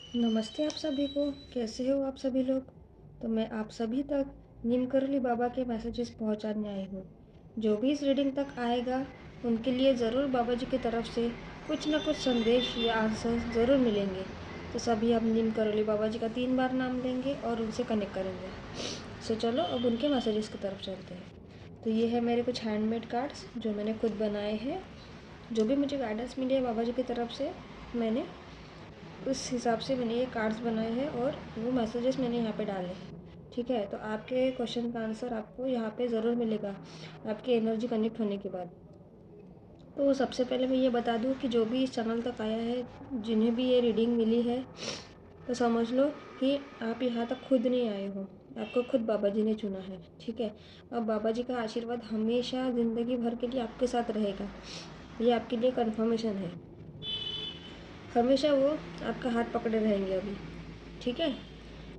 नमस्ते आप सभी को। कैसे हो आप सभी लोग। तो मैं आप सभी तक नीम करौली बाबा के मैसेजेस पहुंचाने आई हूँ। जो भी इस रीडिंग तक आएगा उनके लिए ज़रूर बाबा जी की तरफ से कुछ ना कुछ संदेश या आंसर ज़रूर मिलेंगे। तो सभी अब नीम करौली बाबा जी का 3 बार नाम लेंगे और उनसे कनेक्ट करेंगे। सो चलो अब उनके मैसेजेस की तरफ चलते हैं। तो ये है मेरे कुछ हैंडमेड कार्ड्स जो मैंने खुद बनाए हैं। जो भी मुझे गाइडेंस मिली है बाबा जी की तरफ से, मैंने उस हिसाब से मैंने ये कार्ड्स बनाए हैं और वो मैसेजेस मैंने यहाँ पे डाले हैं। ठीक है, तो आपके क्वेश्चन का आंसर आपको यहाँ पे ज़रूर मिलेगा आपकी एनर्जी कनेक्ट होने के बाद। तो सबसे पहले मैं ये बता दूँ कि जो भी इस चैनल तक आया है, जिन्हें भी ये रीडिंग मिली है, तो समझ लो कि आप यहाँ तक खुद नहीं आए हो, आपको खुद बाबा जी ने चुना है। ठीक है, अब बाबा जी का आशीर्वाद हमेशा ज़िंदगी भर के लिए आपके साथ रहेगा, ये आपके लिए कन्फर्मेशन है। हमेशा वो आपका हाथ पकड़े रहेंगे अभी। ठीक है,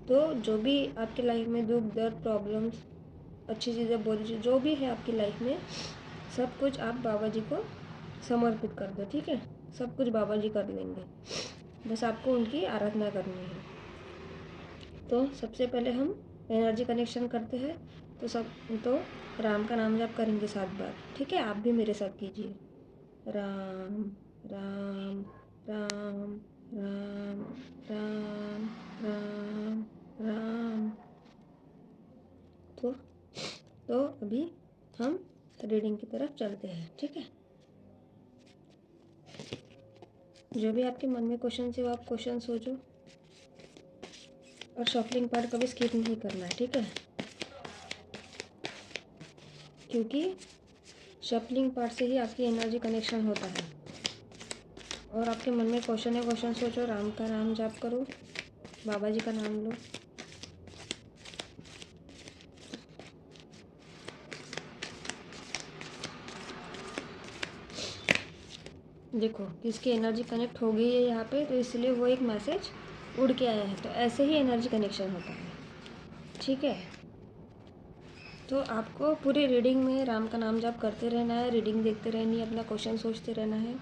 तो जो भी आपकी लाइफ में दुख दर्द प्रॉब्लम्स, अच्छी चीज़ें बुरी चीज़ जो भी है आपकी लाइफ में, सब कुछ आप बाबा जी को समर्पित कर दो। ठीक है, सब कुछ बाबा जी कर लेंगे, बस आपको उनकी आराधना करनी है। तो सबसे पहले हम एनर्जी कनेक्शन करते हैं। तो राम का नाम जप करेंगे 7 बार। ठीक है, आप भी मेरे साथ कीजिए। राम राम राम राम राम राम राम। तो तो अभी हम रीडिंग की तरफ चलते हैं। ठीक है, जो भी आपके मन में क्वेश्चन है वो आप क्वेश्चन सोचो और शफलिंग पार्ट कभी स्किप नहीं करना है। ठीक है, क्योंकि शफलिंग पार्ट से ही आपकी एनर्जी कनेक्शन होता है। और आपके मन में क्वेश्चन है, क्वेश्चन सोचो, राम का नाम जाप करो, बाबा जी का नाम लो। देखो किसकी एनर्जी कनेक्ट हो गई है यहाँ पे, तो इसलिए वो एक मैसेज उड़ के आया है। तो ऐसे ही एनर्जी कनेक्शन होता है। ठीक है, तो आपको पूरी रीडिंग में राम का नाम जाप करते रहना है, रीडिंग देखते रहनी है, अपना क्वेश्चन सोचते रहना है।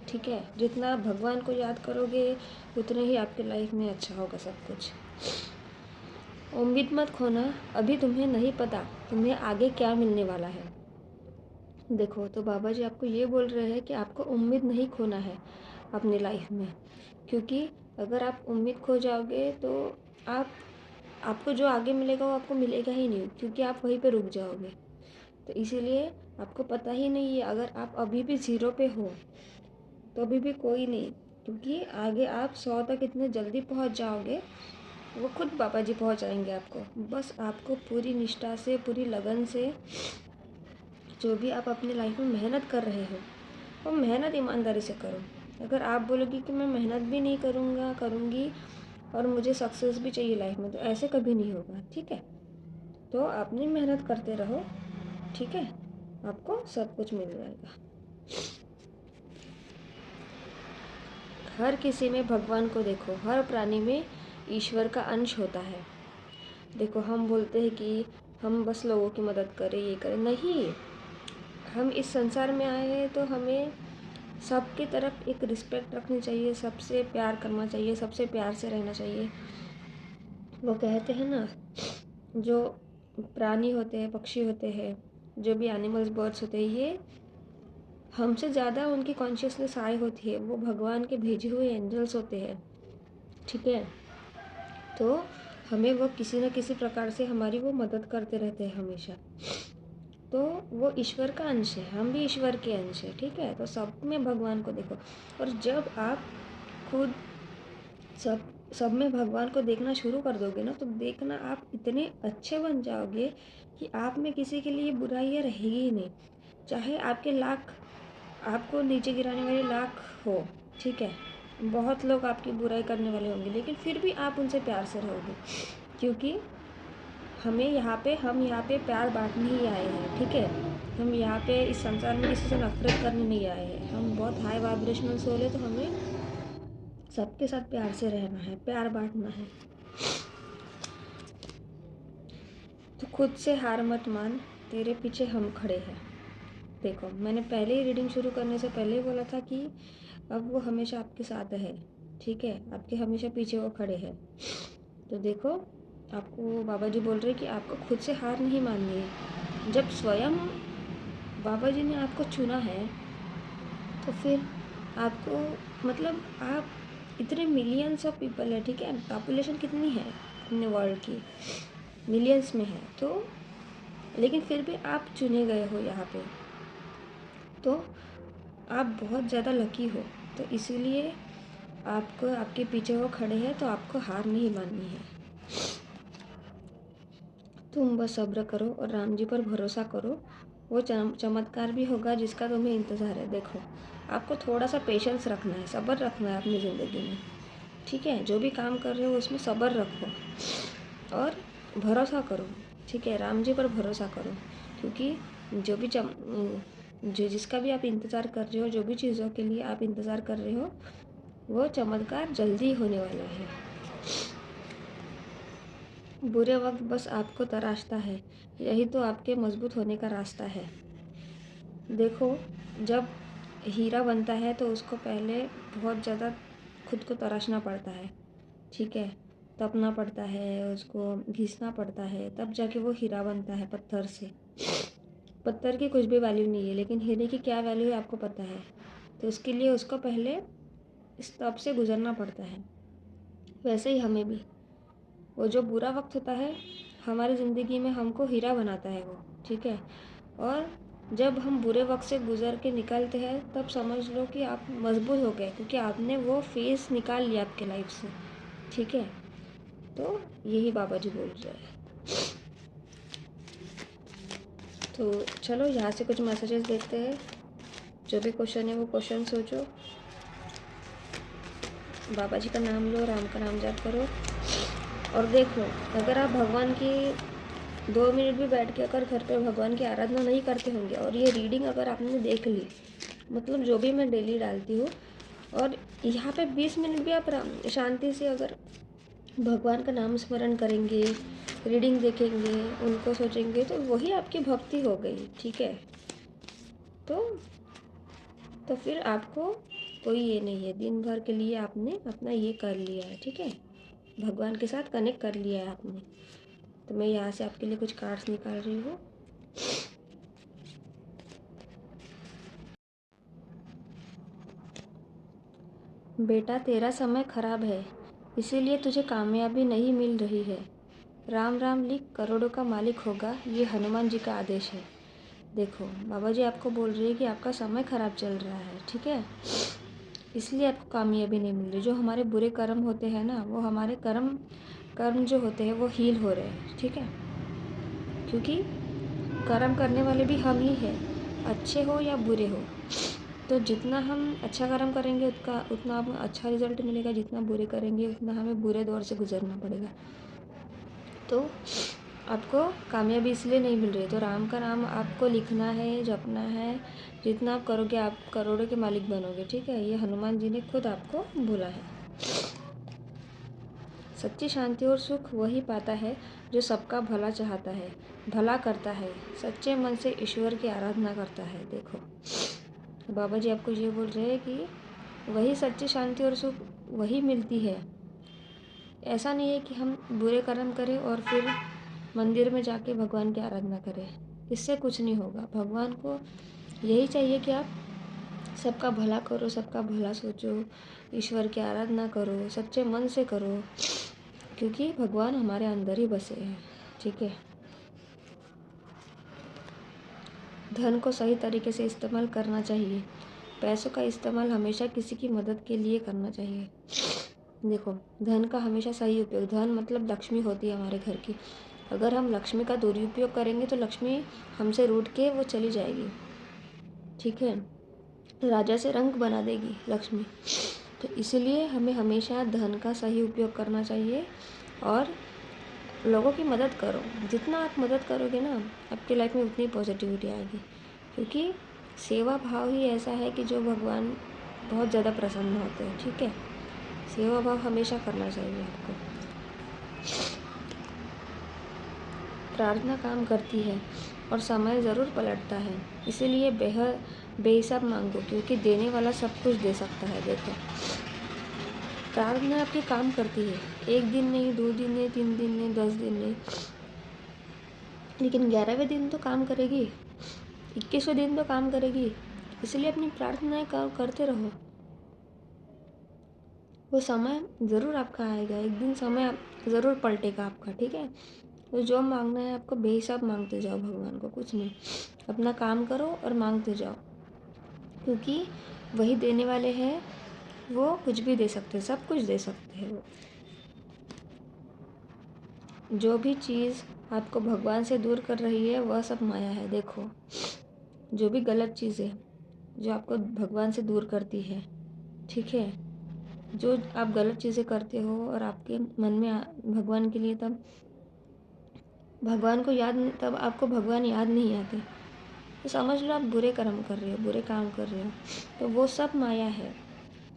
ठीक है, जितना आप भगवान को याद करोगे उतने ही आपके लाइफ में अच्छा होगा सब कुछ। उम्मीद मत खोना, अभी तुम्हें नहीं पता तुम्हें आगे क्या मिलने वाला है। देखो, तो बाबा जी आपको ये बोल रहे हैं कि आपको उम्मीद नहीं खोना है अपनी लाइफ में, क्योंकि अगर आप उम्मीद खो जाओगे तो आप आपको जो आगे मिलेगा वो आपको मिलेगा ही नहीं, क्योंकि आप वहीं पे रुक जाओगे। तो इसीलिए आपको पता ही नहीं है, अगर आप अभी भी ज़ीरो पे हो तो अभी भी कोई नहीं, क्योंकि आगे आप 100 तक इतने जल्दी पहुंच जाओगे, वो खुद बाबा जी पहुँचाएंगे आपको। बस आपको पूरी निष्ठा से, पूरी लगन से जो भी आप अपनी लाइफ में मेहनत कर रहे हो वो मेहनत ईमानदारी से करो। अगर आप बोलोगे कि मैं मेहनत भी नहीं करूँगा करूँगी और मुझे सक्सेस भी चाहिए लाइफ में, तो ऐसे कभी नहीं होगा। ठीक है, तो अपनी मेहनत करते रहो। ठीक है, आपको सब कुछ मिल जाएगा। हर किसी में भगवान को देखो, हर प्राणी में ईश्वर का अंश होता है। देखो, हम बोलते हैं कि हम बस लोगों की मदद करें, ये करें, नहीं। हम इस संसार में आए हैं तो हमें सबकी तरफ एक रिस्पेक्ट रखनी चाहिए, सबसे प्यार करना चाहिए, सबसे प्यार से रहना चाहिए। वो कहते हैं ना, जो प्राणी होते हैं, पक्षी होते हैं, जो भी एनिमल्स बर्ड्स होते हैं, ये हमसे ज़्यादा उनकी कॉन्शियसनेस हाई होती है, वो भगवान के भेजे हुए एंजल्स होते हैं। ठीक है, तो हमें वो किसी न किसी प्रकार से हमारी वो मदद करते रहते हैं हमेशा। तो वो ईश्वर का अंश है, हम भी ईश्वर के अंश है। ठीक है, तो सब में भगवान को देखो। और जब आप खुद सब में भगवान को देखना शुरू कर दोगे ना, तो देखना आप इतने अच्छे बन जाओगे कि आप में किसी के लिए बुराइयाँ रहेगी ही नहीं। चाहे आपके लाख, आपको नीचे गिराने वाले लाख हो, ठीक है, बहुत लोग आपकी बुराई करने वाले होंगे, लेकिन फिर भी आप उनसे प्यार से रहोगे, क्योंकि हम यहाँ पे प्यार बांटने ही आए हैं। ठीक है, हम यहाँ पे इस संसार में किसी से नफरत करने नहीं आए हैं। हम बहुत हाई वाइब्रेशनल सोल है, तो हमें सबके साथ प्यार से रहना है, प्यार बांटना है। तो खुद से हार मत मान, तेरे पीछे हम खड़े हैं। देखो, मैंने पहले ही रीडिंग शुरू करने से पहले ही बोला था कि अब वो हमेशा आपके साथ है। ठीक है, आपके हमेशा पीछे वो खड़े हैं। तो देखो, आपको बाबा जी बोल रहे हैं कि आपको खुद से हार नहीं माननी है। जब स्वयं बाबा जी ने आपको चुना है, तो फिर आपको, मतलब आप, इतने मिलियंस ऑफ पीपल है, ठीक है, पॉपुलेशन कितनी है अपने वर्ल्ड की, मिलियंस में है, तो लेकिन फिर भी आप चुने गए हो यहाँ पे, तो आप बहुत ज़्यादा लकी हो। तो इसीलिए आपको, आपके पीछे वो खड़े हैं, तो आपको हार नहीं माननी है। तुम बस सब्र करो और राम जी पर भरोसा करो, वो चमत्कार भी होगा जिसका तुम्हें इंतज़ार है। देखो, आपको थोड़ा सा पेशेंस रखना है, सब्र रखना है अपनी ज़िंदगी में, ठीक है। जो भी काम कर रहे हो उसमें सब्र रखो और भरोसा करो, ठीक है, राम जी पर भरोसा करो। क्योंकि जो भी जो जिसका भी आप इंतज़ार कर रहे हो, जो भी चीज़ों के लिए आप इंतज़ार कर रहे हो, वो चमत्कार जल्दी होने वाला है। बुरे वक्त बस आपको तराशता है, यही तो आपके मजबूत होने का रास्ता है। देखो, जब हीरा बनता है तो उसको पहले बहुत ज़्यादा खुद को तराशना पड़ता है, ठीक है, तपना पड़ता है, उसको घिसना पड़ता है, तब जाके वो हीरा बनता है पत्थर से। पत्थर की कुछ भी वैल्यू नहीं है, लेकिन हीरे की क्या वैल्यू है आपको पता है। तो उसके लिए उसको पहले इस तप से गुजरना पड़ता है। वैसे ही हमें भी, वो जो बुरा वक्त होता है हमारी ज़िंदगी में, हमको हीरा बनाता है वो, ठीक है। और जब हम बुरे वक्त से गुजर के निकलते हैं, तब समझ लो कि आप मजबूत हो गए, क्योंकि आपने वो फेस निकाल लिया आपके लाइफ से, ठीक है। तो यही बाबा जी बोल रहे हैं। तो चलो यहाँ से कुछ मैसेजेस देखते हैं। जो भी क्वेश्चन है वो क्वेश्चन सोचो, बाबा जी का नाम लो, राम का नाम जाप करो और देखो, अगर आप भगवान की 2 मिनट भी बैठ के अगर घर पे भगवान की आराधना नहीं करते होंगे, और ये रीडिंग अगर आपने देख ली, मतलब जो भी मैं डेली डालती हूँ, और यहाँ पे 20 मिनट भी आप शांति से अगर भगवान का नाम स्मरण करेंगे, रीडिंग देखेंगे, उनको सोचेंगे, तो वही आपकी भक्ति हो गई, ठीक है। तो फिर आपको कोई ये नहीं है, दिन भर के लिए आपने अपना ये कर लिया है, ठीक है, भगवान के साथ कनेक्ट कर लिया है आपने। तो मैं यहाँ से आपके लिए कुछ कार्ड्स निकाल रही हूँ। बेटा, तेरा समय खराब है, इसीलिए तुझे कामयाबी नहीं मिल रही है। राम राम लिख, करोड़ों का मालिक होगा, ये हनुमान जी का आदेश है। देखो, बाबा जी आपको बोल रही है कि आपका समय खराब चल रहा है, ठीक है, इसलिए आपको कामयाबी नहीं मिल रही। जो हमारे बुरे कर्म होते हैं ना, वो हमारे कर्म जो होते हैं वो हील हो रहे हैं, ठीक है। क्योंकि कर्म करने वाले भी हम ही हैं, अच्छे हो या बुरे हो। तो जितना हम अच्छा कर्म करेंगे उतना हमें अच्छा रिजल्ट मिलेगा, जितना बुरे करेंगे उतना हमें बुरे दौर से गुजरना पड़ेगा। तो आपको कामयाबी इसलिए नहीं मिल रही, तो राम का नाम आपको लिखना है, जपना है। जितना आप करोगे आप करोड़ों के मालिक बनोगे, ठीक है। ये हनुमान जी ने खुद आपको बोला है। सच्ची शांति और सुख वही पाता है जो सबका भला चाहता है, भला करता है, सच्चे मन से ईश्वर की आराधना करता है। देखो, बाबा जी आपको ये बोल रहे हैं कि वही सच्ची शांति और सुख वही मिलती है। ऐसा नहीं है कि हम बुरे कर्म करें और फिर मंदिर में जाके भगवान की आराधना करें, इससे कुछ नहीं होगा। भगवान को यही चाहिए कि आप सबका भला करो, सबका भला सोचो, ईश्वर की आराधना करो, सच्चे मन से करो, क्योंकि भगवान हमारे अंदर ही बसे हैं, ठीक है। धन को सही तरीके से इस्तेमाल करना चाहिए। पैसों का इस्तेमाल हमेशा किसी की मदद के लिए करना चाहिए। देखो, धन का हमेशा सही उपयोग, धन मतलब लक्ष्मी होती है हमारे घर की। अगर हम लक्ष्मी का दुरुपयोग करेंगे तो लक्ष्मी हमसे रूठ के वो चली जाएगी, ठीक है, राजा से रंक बना देगी लक्ष्मी। तो इसीलिए हमें हमेशा धन का सही उपयोग करना चाहिए और लोगों की मदद करो। जितना आप मदद करोगे ना, आपकी लाइफ में उतनी पॉजिटिविटी आएगी, क्योंकि सेवा भाव ही ऐसा है कि जो भगवान बहुत ज़्यादा प्रसन्न होते हैं, ठीक है। सेवा भाव हमेशा करना चाहिए आपको। प्रार्थना काम करती है और समय ज़रूर पलटता है, इसीलिए बेहिसाब मांगो, क्योंकि देने वाला सब कुछ दे सकता है। देखो, प्रार्थना आपकी काम करती है। 1 दिन नहीं, 2 दिन नहीं, 3 दिन नहीं, 10 दिन नहीं, लेकिन 11वें दिन तो काम करेगी, 21वें दिन तो काम करेगी। इसलिए अपनी प्रार्थनाएं करते रहो। वो समय ज़रूर आपका आएगा, एक दिन समय ज़रूर पलटेगा आपका, ठीक है। तो जो मांगना है आपको बेहिसाब मांगते जाओ भगवान को, कुछ नहीं, अपना काम करो और मांगते जाओ, क्योंकि वही देने वाले हैं। वो कुछ भी दे सकते हैं, सब कुछ दे सकते हैं। वो जो भी चीज़ आपको भगवान से दूर कर रही है वह सब माया है। देखो, जो भी गलत चीज़ें जो आपको भगवान से दूर करती है, ठीक है, जो आप गलत चीज़ें करते हो और आपके मन में भगवान के लिए तब भगवान को याद, तब आपको भगवान याद नहीं आते, तो समझ लो आप बुरे कर्म कर रहे हो, बुरे काम कर रहे हो। तो वो सब माया है।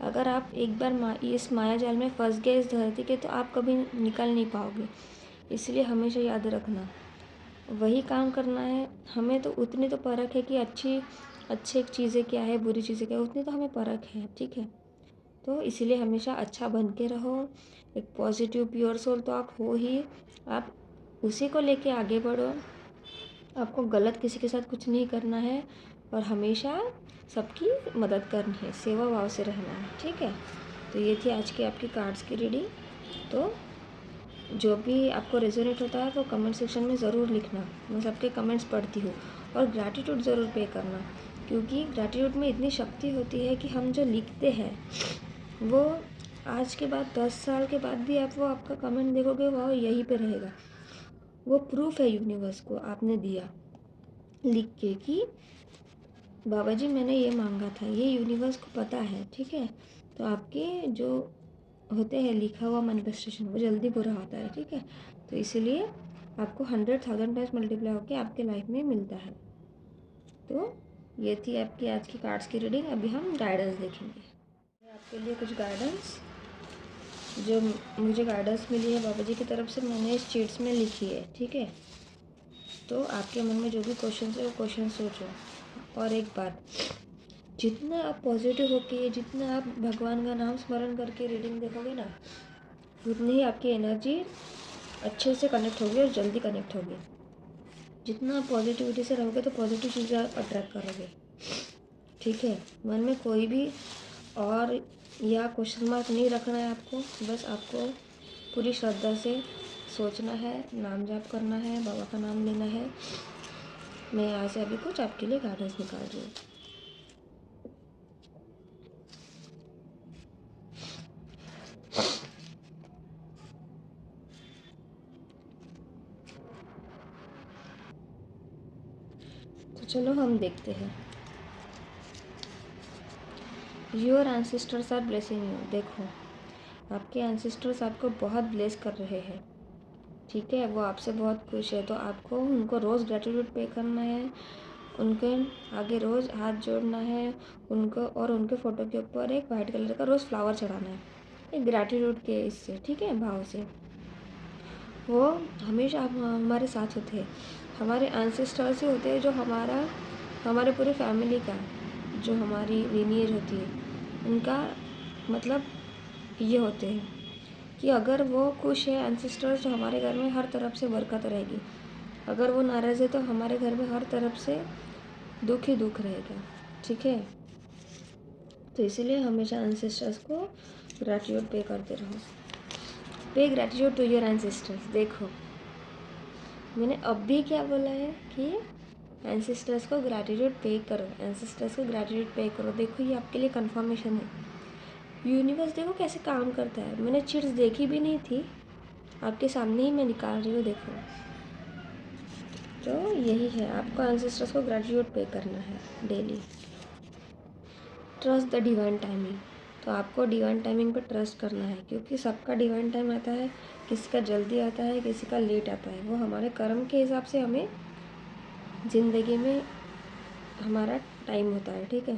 अगर आप एक बार इस माया जाल में फंस गए इस धरती के, तो आप कभी निकल नहीं पाओगे। इसलिए हमेशा याद रखना, वही काम करना है हमें। तो उतनी तो परख है कि अच्छी चीज़ें क्या है, बुरी चीज़ें क्या है, उतनी तो हमें परख है, ठीक है। तो इसीलिए हमेशा अच्छा बन के रहो। एक पॉजिटिव प्योर सोल तो आप हो ही, आप उसी को लेके आगे बढ़ो। आपको गलत किसी के साथ कुछ नहीं करना है और हमेशा सबकी मदद करनी है, सेवा भाव से रहना है, ठीक है। तो ये थी आज की आपकी कार्ड्स की रीडिंग। तो जो भी आपको रेजोनेट होता है वो कमेंट सेक्शन में ज़रूर लिखना, मैं सबके कमेंट्स पढ़ती हूँ। और ग्रैटिट्यूड ज़रूर पे करना, क्योंकि ग्रैटिट्यूड में इतनी शक्ति होती है कि हम जो लिखते हैं वो आज के बाद 10 साल के बाद भी आप वो आपका कमेंट देखोगे वो यहीं पे रहेगा। वो प्रूफ है यूनिवर्स को आपने दिया लिख के कि बाबा जी मैंने ये मांगा था, ये यूनिवर्स को पता है, ठीक है। तो आपके जो होते हैं लिखा हुआ मैनिफेस्टेशन वो जल्दी पूरा होता है, ठीक है। तो इसीलिए आपको 100,000 टाइम्स मल्टीप्लाई होकर आपके लाइफ में मिलता है। तो ये थी आपकी आज की कार्ड्स की रीडिंग। अभी हम गाइडेंस देखेंगे। आपके लिए कुछ गाइडेंस जो मुझे गाइडेंस मिली है बाबा जी की तरफ से, मैंने इस चीट्स में लिखी है, ठीक है। तो आपके मन में जो भी क्वेश्चन है वो क्वेश्चन सोचो। और एक बात, जितना आप पॉजिटिव होके, जितना आप भगवान का नाम स्मरण करके रीडिंग देखोगे ना, उतनी ही आपकी एनर्जी अच्छे से कनेक्ट होगी और जल्दी कनेक्ट होगी। जितना आप पॉजिटिविटी से रहोगे तो पॉजिटिव चीज़ें आप अट्रैक्ट करोगे, ठीक है। मन में कोई भी और या क्वेश्चन मार्क नहीं रखना है आपको, बस आपको पूरी श्रद्धा से सोचना है, नाम जाप करना है, बाबा का नाम लेना है। मैं यहाँ से अभी कुछ आपके लिए गाइडेंस निकाल रही हूँ। तो चलो हम देखते हैं। Your ancestors are blessing you. देखो, आपके एंसेस्टर्स आपको बहुत ब्लेस कर रहे हैं, ठीक है। वो आपसे बहुत खुश है, तो आपको उनको रोज़ ग्रेटिट्यूड पे करना है, उनके आगे रोज़ हाथ जोड़ना है उनको, और उनके फ़ोटो के ऊपर एक वाइट कलर का रोज़ फ्लावर चढ़ाना है, एक ग्रेटिट्यूड के इससे, ठीक है, भाव से। वो हमेशा हमारे साथ होते हैं। हमारे एंसेस्टर्स ही होते हैं जो हमारे पूरी फैमिली का, जो हमारी लीनिएज होती है उनका मतलब ये होते हैं कि अगर वो खुश है एंसेस्टर्स, तो हमारे घर में हर तरफ से बरकत रहेगी। अगर वो नाराज़ है तो हमारे घर में हर तरफ से दुख ही दुख रहेगा, ठीक है। तो इसीलिए हमेशा एंसेस्टर्स को ग्रैटिट्यूड पे करते रहो। पे ग्रैटिट्यूड टू योर एंसेस्टर्स। देखो, मैंने अब भी क्या बोला है कि एंसेस्टर्स को ग्रैटिट्यूड पे करो, एंसेस्टर्स को ग्रैटिट्यूड पे करो। देखो, ये आपके लिए कंफर्मेशन है। यूनिवर्स देखो कैसे काम करता है। मैंने चिट्स देखी भी नहीं थी, आपके सामने ही मैं निकाल रही हूँ, देखो। तो यही है, आपको एंसेस्टर्स को ग्रैटिट्यूड पे करना है daily. Trust the divine timing. तो आपको डिवाइन टाइमिंग पर ट्रस्ट करना है, क्योंकि सबका डिवाइन टाइम आता है, किसी का जल्दी आता है, किसी का लेट आता है। वो हमारे कर्म के हिसाब से हमें ज़िंदगी में हमारा टाइम होता है, ठीक है।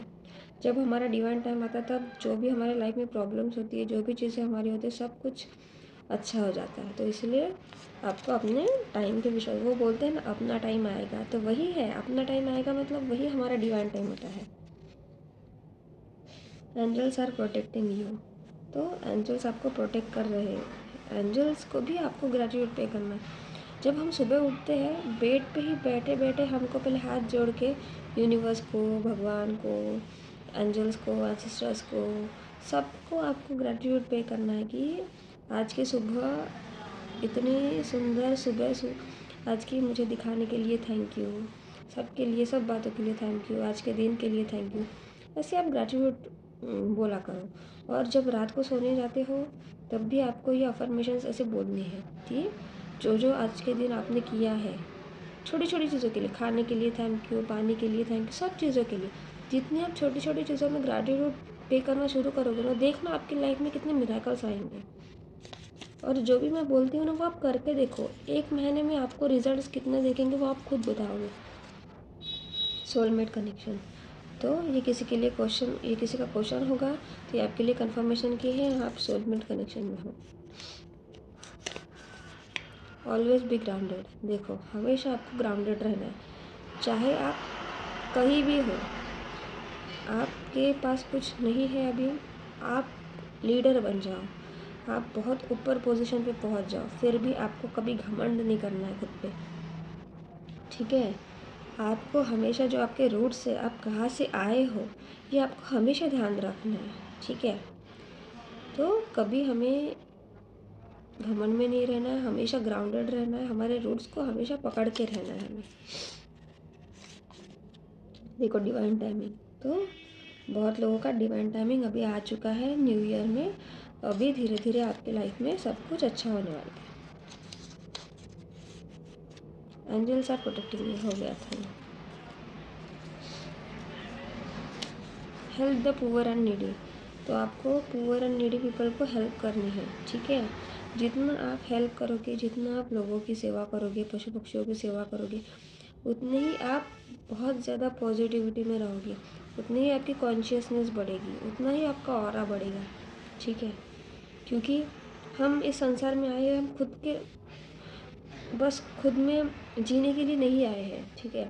जब हमारा डिवाइन टाइम आता है तब जो भी हमारे लाइफ में प्रॉब्लम्स होती है, जो भी चीज़ें हमारी होती है, सब कुछ अच्छा हो जाता है। तो इसलिए आपको अपने टाइम के विषय, वो बोलते हैं ना अपना टाइम आएगा, तो वही है, अपना टाइम आएगा मतलब वही हमारा डिवाइन टाइम होता है। Angels are protecting you. तो एंजल्स आपको प्रोटेक्ट कर रहे हैं। एंजल्स को भी आपको ग्रेटिट्यूड पे करना है। जब हम सुबह उठते हैं, बेड पे ही बैठे बैठे हमको पहले हाथ जोड़ के यूनिवर्स को, भगवान को, एंजल्स को, एंसेस्टर्स को, सबको आपको ग्रेटिट्यूड पे करना है कि आज की सुबह इतनी सुंदर आज की मुझे दिखाने के लिए थैंक यू, सबके लिए, सब बातों के लिए थैंक यू, आज के दिन के लिए थैंक यू। ऐसे आप ग्रेटिट्यूड बोला करो। और जब रात को सोने जाते हो तब भी आपको ये अफर्मेशंस ऐसे बोलनी है कि जो जो आज के दिन आपने किया है, छोटी छोटी चीज़ों के लिए, खाने के लिए थैंक यू, पानी के लिए थैंक यू, सब चीज़ों के लिए, जितनी आप छोटी छोटी चीज़ों में ग्रेटिट्यूड पे करना शुरू करोगे ना, देखना आपकी लाइफ में कितने मिरेकल्स आएंगे। और जो भी मैं बोलती हूँ ना, वो आप करके देखो, 1 महीने में आपको रिजल्ट्स कितने देखेंगे वो आप खुद बताओगे। सोलमेट कनेक्शन, तो ये किसी के लिए क्वेश्चन, ये किसी का क्वेश्चन होगा तो ये आपके लिए कंफर्मेशन की है, आप सोलमेट कनेक्शन में हो। ऑलवेज बी ग्राउंडेड, देखो हमेशा आपको ग्राउंडेड रहना है, चाहे आप कहीं भी हो, आपके पास कुछ नहीं है अभी, आप लीडर बन जाओ, आप बहुत ऊपर पोजीशन पे पहुंच जाओ, फिर भी आपको कभी घमंड नहीं करना है खुद पे, ठीक है। आपको हमेशा जो आपके रूट्स है, आप कहाँ से आए हो, ये आपको हमेशा ध्यान रखना है, ठीक है। तो कभी हमें घमंड में नहीं रहना है, हमेशा ग्राउंडेड रहना है, हमारे रूट्स को हमेशा पकड़ के रहना है हमें। देखो डिवाइन टाइमिंग, तो बहुत लोगों का डिवाइन टाइमिंग अभी आ चुका है न्यू ईयर में। अभी धीरे धीरे आपकी लाइफ में सब कुछ अच्छा होने वाला है। एंजल्स आर प्रोटेक्टिंग यू, हो गया था। Help the poor and needy, तो आपको पुअर एंड नीडी पीपल को हेल्प करनी है, ठीक है। जितना आप हेल्प करोगे, जितना आप लोगों की सेवा करोगे, पशु पक्षियों की सेवा करोगे, उतने ही आप बहुत ज़्यादा पॉजिटिविटी में रहोगे, उतनी ही आपकी कॉन्शियसनेस बढ़ेगी, उतना ही आपका ऑरा बढ़ेगा, ठीक है। क्योंकि हम इस संसार में आए हैं, हम खुद के बस खुद में जीने के लिए नहीं आए हैं, ठीक है।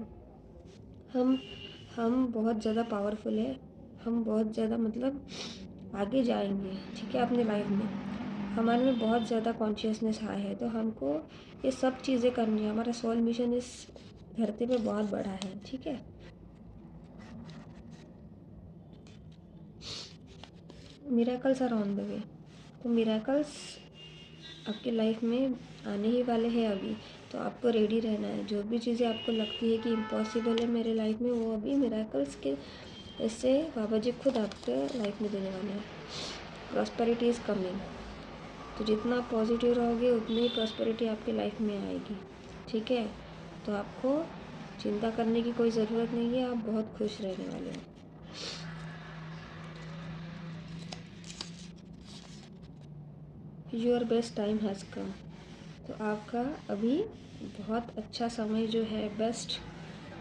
हम बहुत ज़्यादा पावरफुल है, हम बहुत ज़्यादा मतलब आगे जाएंगे, ठीक है, अपनी लाइफ में हमारे में बहुत ज़्यादा कॉन्शियसनेस आया है, तो हमको ये सब चीज़ें करनी है। हमारा सोल मिशन इस धरती पे बहुत बड़ा है, ठीक है। Miracles are on the way, तो मिरेकल्स आपकी लाइफ में आने ही वाले हैं अभी, तो आपको रेडी रहना है। जो भी चीज़ें आपको लगती है कि इम्पॉसिबल है मेरे लाइफ में, वो अभी मिरेकल्स के इससे बाबा जी खुद आपके लाइफ में देने वाले हैं। प्रॉस्पेरिटी इज़ कमिंग, तो जितना आप पॉजिटिव रहोगे उतनी ही प्रॉस्पेरिटी आपकी लाइफ में आएगी, ठीक है। तो आपको चिंता करने की कोई ज़रूरत नहीं है, आप बहुत खुश रहने वाले हैं। Your best time has come, तो आपका अभी बहुत अच्छा समय जो है, बेस्ट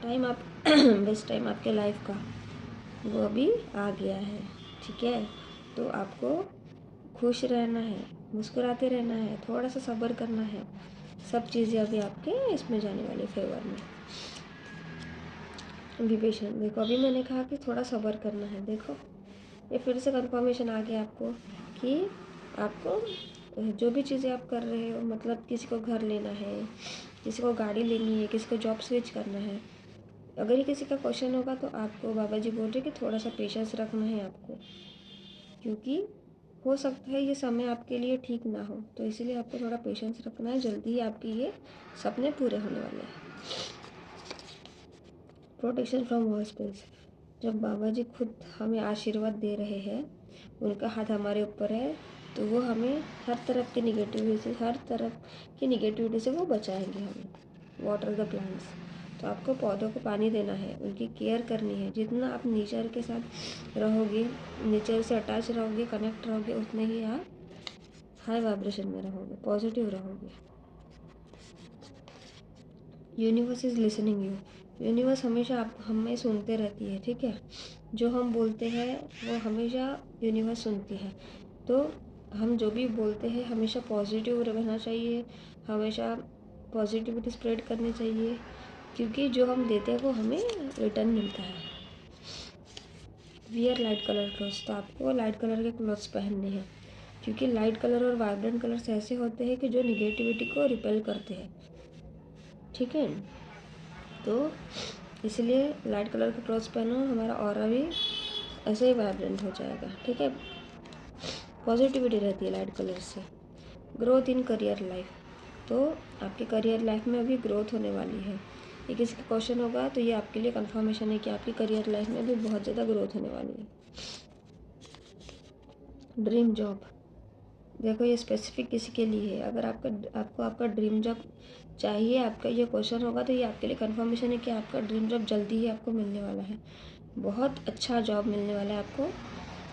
टाइम आप बेस्ट टाइम आपके लाइफ का वो अभी आ गया है, ठीक है। तो आपको खुश रहना है, मुस्कुराते रहना है, थोड़ा सा सब्र करना है, सब चीज़ें अभी आपके इसमें जाने वाली फेवर में। विभीषण, देखो अभी मैंने कहा कि थोड़ा सब्र करना है, देखो ये फिर से कंफर्मेशन आ गया आपको कि आपको जो भी चीज़ें आप कर रहे हो, मतलब किसी को घर लेना है, किसी को गाड़ी लेनी है, किसी को जॉब स्विच करना है, अगर ये किसी का क्वेश्चन होगा तो आपको बाबा जी बोल रहे कि थोड़ा सा पेशेंस रखना है आपको, क्योंकि हो सकता है ये समय आपके लिए ठीक ना हो, तो इसीलिए आपको थोड़ा पेशेंस रखना है, जल्दी ही आपके ये सपने पूरे होने वाले हैं। प्रोटेक्शन फ्रॉम वॉर स्पेस, जब बाबा जी खुद हमें आशीर्वाद दे रहे हैं, उनका हाथ हमारे ऊपर है, तो वो हमें हर तरफ की निगेटिविटी से वो बचाएंगे हमें। वाटर द प्लांट्स, तो आपको पौधों को पानी देना है, उनकी केयर करनी है। जितना आप नेचर के साथ रहोगे, नेचर से अटैच रहोगे, कनेक्ट रहोगे, उतने ही आप हाई वाइब्रेशन में रहोगे, पॉजिटिव रहोगे। Universe is listening you, universe हमेशा आप हमें सुनते रहती है, ठीक है। जो हम बोलते हैं वो हमेशा यूनिवर्स सुनती है, तो हम जो भी बोलते हैं हमेशा पॉजिटिव रहना चाहिए, हमेशा पॉजिटिविटी स्प्रेड करनी चाहिए, क्योंकि जो हम देते हैं वो हमें रिटर्न मिलता है। वियर लाइट कलर क्लोथ्स, तो आपको लाइट कलर के क्लोथ्स पहनने हैं, क्योंकि लाइट कलर और वाइब्रेंट कलर्स ऐसे होते हैं कि जो निगेटिविटी को रिपेल करते हैं, ठीक है। तो इसलिए लाइट कलर के क्लॉथ्स पहनो, हमारा ऑरा भी ऐसे ही वाइब्रेंट हो जाएगा, ठीक है। पॉजिटिविटी रहती है लाइट कलर से। ग्रोथ इन करियर लाइफ, तो आपके करियर लाइफ में अभी ग्रोथ होने वाली है। ये किसी का क्वेश्चन होगा तो ये आपके लिए कंफर्मेशन है कि आपकी करियर लाइफ में भी बहुत ज़्यादा ग्रोथ होने वाली है। ड्रीम जॉब, देखो ये स्पेसिफिक किसी के लिए है। अगर आपको आपका ड्रीम जॉब चाहिए, आपका ये क्वेश्चन होगा तो ये आपके लिए कंफर्मेशन है कि आपका ड्रीम जॉब जल्दी ही आपको मिलने वाला है। बहुत अच्छा जॉब मिलने वाला है आपको,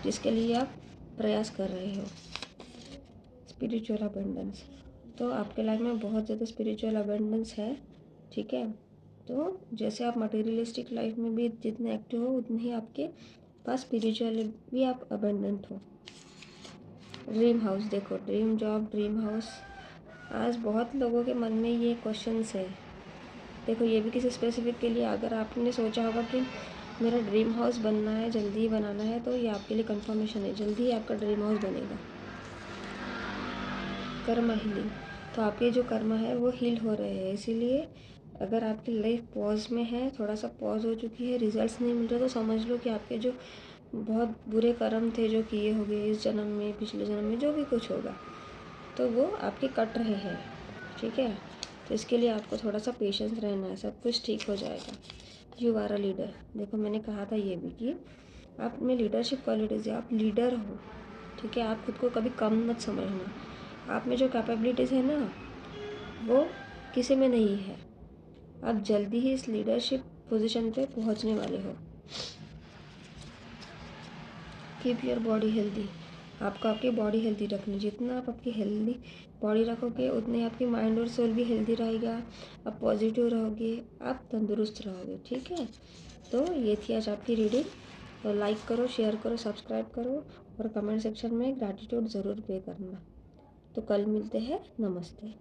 जिसके लिए आप प्रयास कर रहे हो। स्पिरिचुअल अबंडेंस, तो आपके लाइफ में बहुत ज़्यादा स्पिरिचुअल अबंडेंस है, ठीक है। तो जैसे आप मटेरियलिस्टिक लाइफ में भी जितने एक्टिव हो, उतने ही आपके पास स्पिरिचुअल भी आप अबंडेंट हो। ड्रीम हाउस, देखो ड्रीम जॉब, ड्रीम हाउस, आज बहुत लोगों के मन में ये क्वेश्चंस है। देखो ये भी किसी स्पेसिफिक के लिए, अगर आपने सोचा होगा कि मेरा ड्रीम हाउस बनना है, जल्दी ही बनाना है, तो ये आपके लिए कंफर्मेशन है, जल्दी ही आपका ड्रीम हाउस बनेगा। कर्म हीलिंग, तो आपके जो कर्म है वो हील हो रहे हैं, इसीलिए अगर आपकी लाइफ पॉज में है, थोड़ा सा पॉज हो चुकी है, रिजल्ट्स नहीं मिल रहे, तो समझ लो कि आपके जो बहुत बुरे कर्म थे जो किए हो गए इस जन्म में, पिछले जन्म में, जो भी कुछ होगा, तो वो आपके कट रहे हैं, ठीक है। तो इसके लिए आपको थोड़ा सा पेशेंस रहना है, सब कुछ ठीक हो जाएगा। यू आर अ लीडर, देखो मैंने कहा था ये भी कि आप में लीडरशिप क्वालिटीज़ है, आप लीडर हो, ठीक है। आप खुद को कभी कम मत समझना, आप में जो कैपेबिलिटीज़ है ना, वो किसी में नहीं है। आप जल्दी ही इस लीडरशिप पोजीशन पे पहुंचने वाले हो। कीप योर बॉडी हेल्दी, आपको आपकी बॉडी हेल्दी रखनी, जितना आप आपकी हेल्दी बॉडी रखोगे उतने आपकी माइंड और सोल भी हेल्दी रहेगा, आप पॉजिटिव रहोगे, आप तंदुरुस्त रहोगे, ठीक है। तो ये थी आज आपकी रीडिंग। तो लाइक करो, शेयर करो, सब्सक्राइब करो और कमेंट सेक्शन में ग्रैटिट्यूड ज़रूर पे करना। तो कल मिलते हैं, नमस्ते।